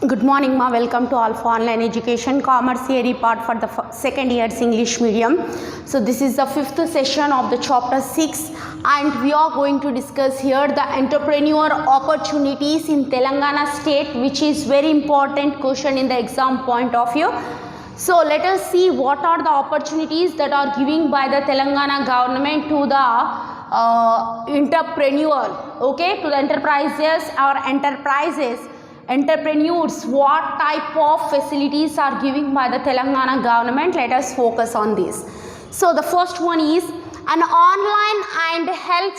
Good morning, ma. Welcome to Alpha Online Education Commerce Theory part for the second year's English medium. So this is the fifth session of the chapter 6 and we are going to discuss here the entrepreneur opportunities in Telangana state, which is very important question in the exam point of view. So let us see what are the opportunities that are given by the Telangana government to the entrepreneur, okay, to the entrepreneurs, what type of facilities are given by the Telangana government. Let us focus on this. So the first one is an online and help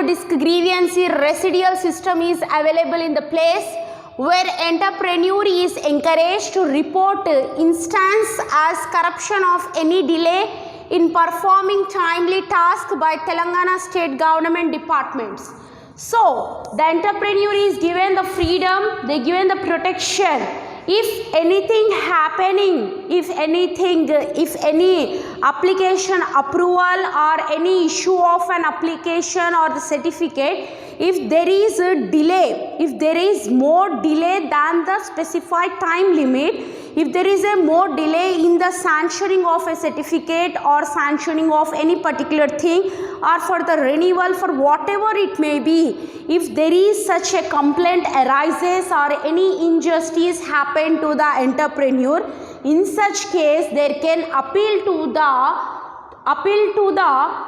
desk grievance residual system is available in the place where entrepreneur is encouraged to report instance as corruption of any delay in performing timely task by Telangana state government departments. So the entrepreneur is given the freedom, they given the protection. If anything happening, if any application approval or any issue of an application or the certificate, if there is a delay, if there is more delay than the specified time limit, if there is a more delay in the sanctioning of a certificate or sanctioning of any particular thing or for the renewal for whatever it may be, if there is such a complaint arises or any injustice happen to the entrepreneur, in such case there can appeal to the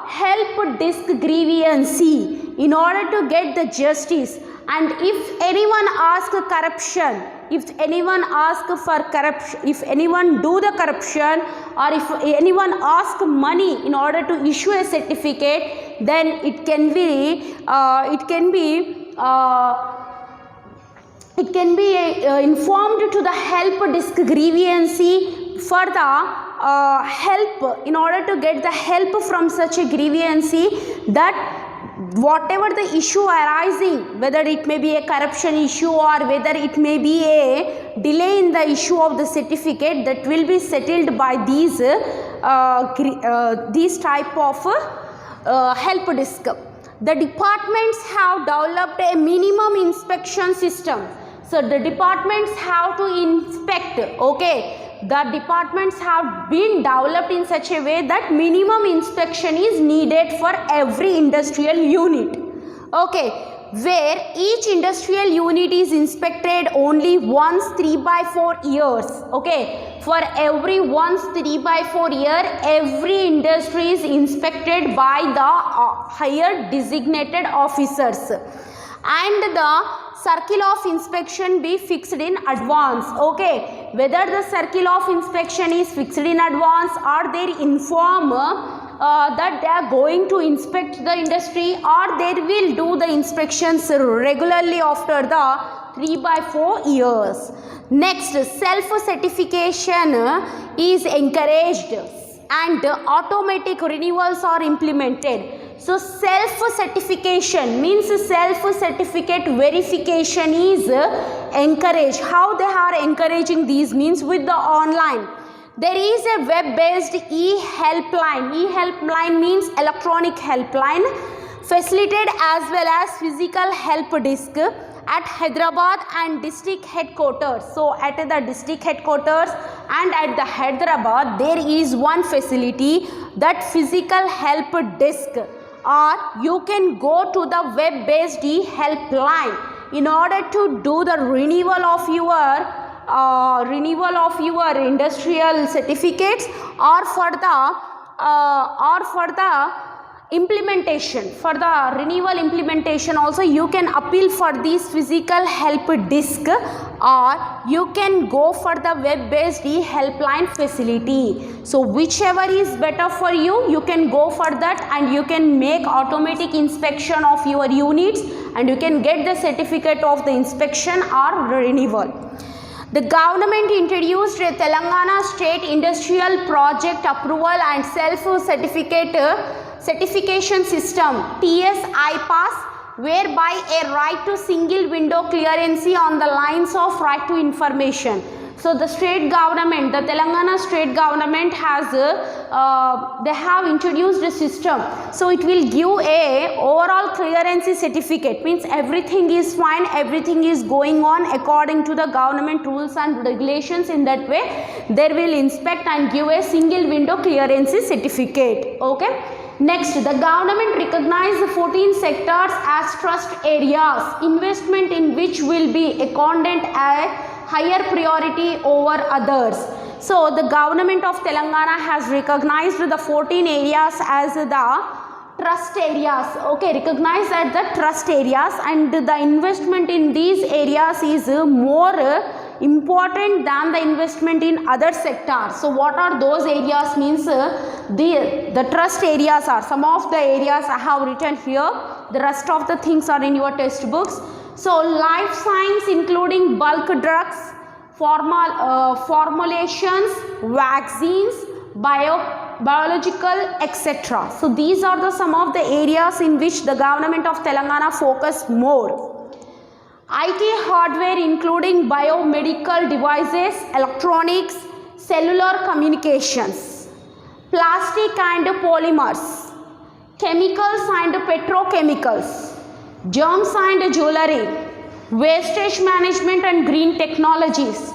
help desk grievance in order to get the justice. And if anyone asks corruption, if anyone asks for corruption, if anyone do the corruption or if anyone asks money in order to issue a certificate, then it can be informed to the help desk grievance for the help, in order to get the help from such a grievance, that whatever the issue arising, whether it may be a corruption issue or whether it may be a delay in the issue of the certificate, that will be settled by these type of help desk. The departments have developed a minimum inspection system. So the departments have to inspect, okay. The departments have been developed in such a way that minimum inspection is needed for every industrial unit, okay, where each industrial unit is inspected only once 3/4 years, okay. For every once 3/4 year, every industry is inspected by the higher designated officers, and the circle of inspection be fixed in advance, okay. Whether the circle of inspection is fixed in advance or they inform that they are going to inspect the industry, or they will do the inspections regularly after the 3/4 years. Next, self-certification is encouraged and automatic renewals are implemented. So self-certification means self-certificate verification is encouraged. How they are encouraging these means with the online. There is a web-based e-helpline. E-helpline means electronic helpline facilitated as well as physical help desk at Hyderabad and district headquarters. So at the district headquarters and at the Hyderabad there is one facility, that physical help desk, or you can go to the web-based helpline in order to do the renewal of your industrial certificates, or for the implementation, for the renewal implementation also you can appeal for this physical help desk, or you can go for the web-based helpline facility. So whichever is better for you, you can go for that and you can make automatic inspection of your units and you can get the certificate of the inspection or renewal. The government introduced a Telangana State Industrial Project Approval and Certification System, TS-IPAS, whereby a right to single window clearance on the lines of right to information. So the state government, the Telangana state government has, they have introduced a system. So it will give a overall clearance certificate, means everything is fine, everything is going on according to the government rules and regulations. In that way, they will inspect and give a single window clearance certificate. Okay. Next, the government recognized 14 sectors as trust areas, investment in which will be accorded a higher priority over others. So the government of Telangana has recognized the 14 areas as the trust areas. Okay, recognized as the trust areas, and the investment in these areas is more important than the investment in other sectors. So what are those areas? Means the trust areas are some of the areas I have written here. The rest of the things are in your textbooks. So life science, including bulk drugs, formulations, vaccines, biological, etc. So these are the some of the areas in which the government of Telangana focus more. IT hardware, including biomedical devices, electronics, cellular communications, plastic and polymers, chemicals and petrochemicals, germs and jewelry, wastage management and green technologies,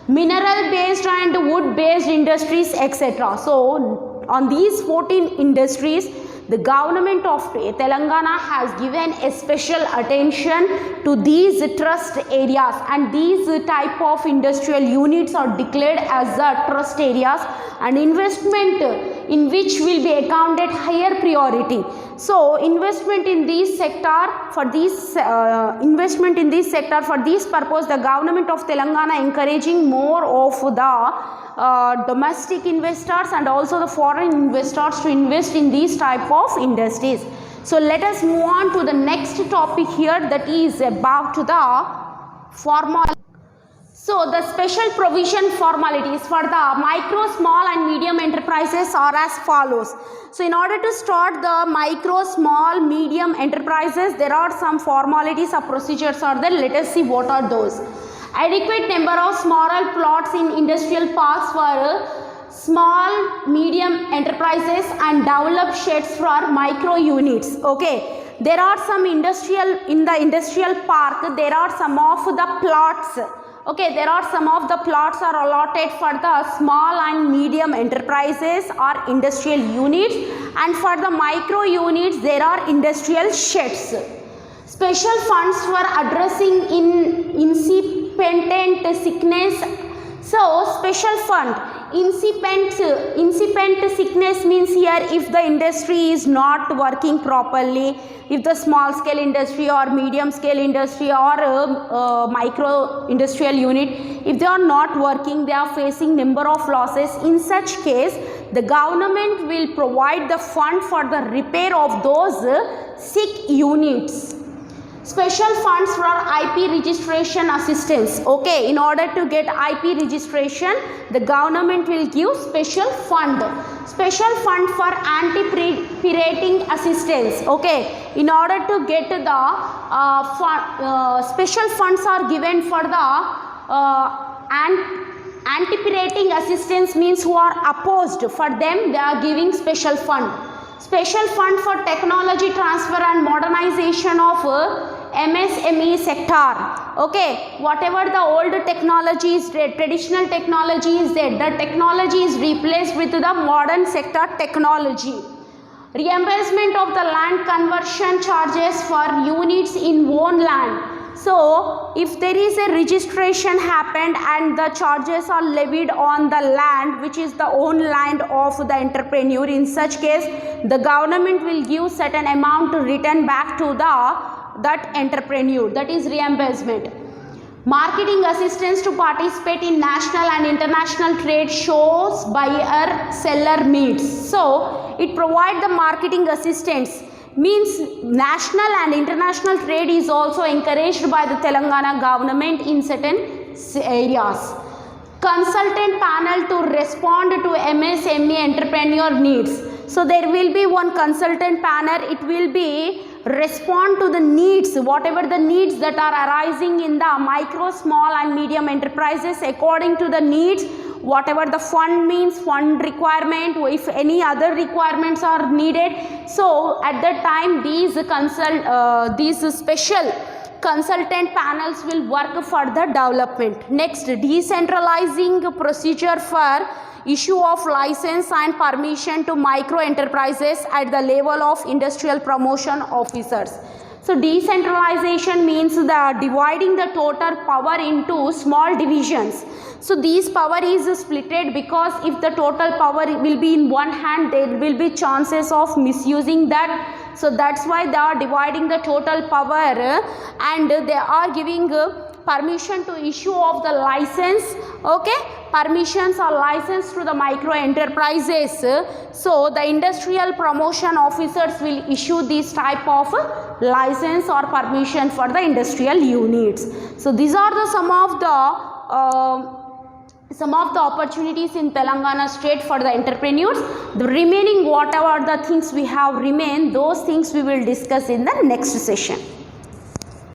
mineral based and wood based industries, etc. So on these 14 industries, the government of Telangana has given a special attention to these trust areas, and these type of industrial units are declared as the trust areas, and investment in which will be accounted higher priority. So investment in this sector, for this purpose, the government of Telangana encouraging more of the domestic investors and also the foreign investors to invest in these type of industries. So let us move on to the next topic here, that is about the formal. So the special provision formalities for the micro, small and medium enterprises are as follows. So in order to start the micro, small, medium enterprises, there are some formalities or procedures are there. Let us see what are those. Adequate number of smaller plots in industrial parks for small, medium enterprises and develop sheds for micro units. Okay. There are some in the industrial park, there are some of the plots. Okay, there are some of the plots are allotted for the small and medium enterprises or industrial units, and for the micro units there are industrial sheds. Special funds for addressing incipient sickness. So special fund, incipient sickness means here if the industry is not working properly, if the small scale industry or medium scale industry or micro industrial unit, if they are not working, they are facing number of losses. In such case, the government will provide the fund for the repair of those sick units. Special funds for IP registration assistance. Okay, in order to get IP registration, the government will give special fund. Special fund for anti-pirating assistance. Okay, in order to get the special funds are given for the anti-pirating assistance, means who are opposed, for them they are giving special fund. Special fund for technology transfer and modernization of MSME sector. Okay, whatever the old technology is there, traditional technology is there, the technology is replaced with the modern sector technology. Reimbursement of the land conversion charges for units in own land. So if there is a registration happened and the charges are levied on the land which is the own land of the entrepreneur, in such case the government will give certain amount to return back to that entrepreneur, that is reimbursement. Marketing assistance to participate in national and international trade shows buyer seller meets. So it provide the marketing assistance, means national and international trade is also encouraged by the Telangana government in certain areas. Consultant panel to respond to MSME entrepreneur needs. So there will be one consultant panel, it will be respond to the needs, whatever the needs that are arising in the micro, small and medium enterprises, according to the needs, whatever the fund means, fund requirement, if any other requirements are needed. So at that time these special consultant panels will work for the development. Next, decentralizing procedure for issue of license and permission to micro enterprises at the level of industrial promotion officers. So decentralization means the dividing the total power into small divisions. So this power is splitted, because if the total power will be in one hand, there will be chances of misusing that. So that's why they are dividing the total power, and they are giving permission to issue of the license, okay, permissions or license to the micro enterprises. So the industrial promotion officers will issue this type of license or permission for the industrial units. So these are the some of the opportunities in Telangana state for the entrepreneurs. The remaining whatever the things we have remained, those things we will discuss in the next session.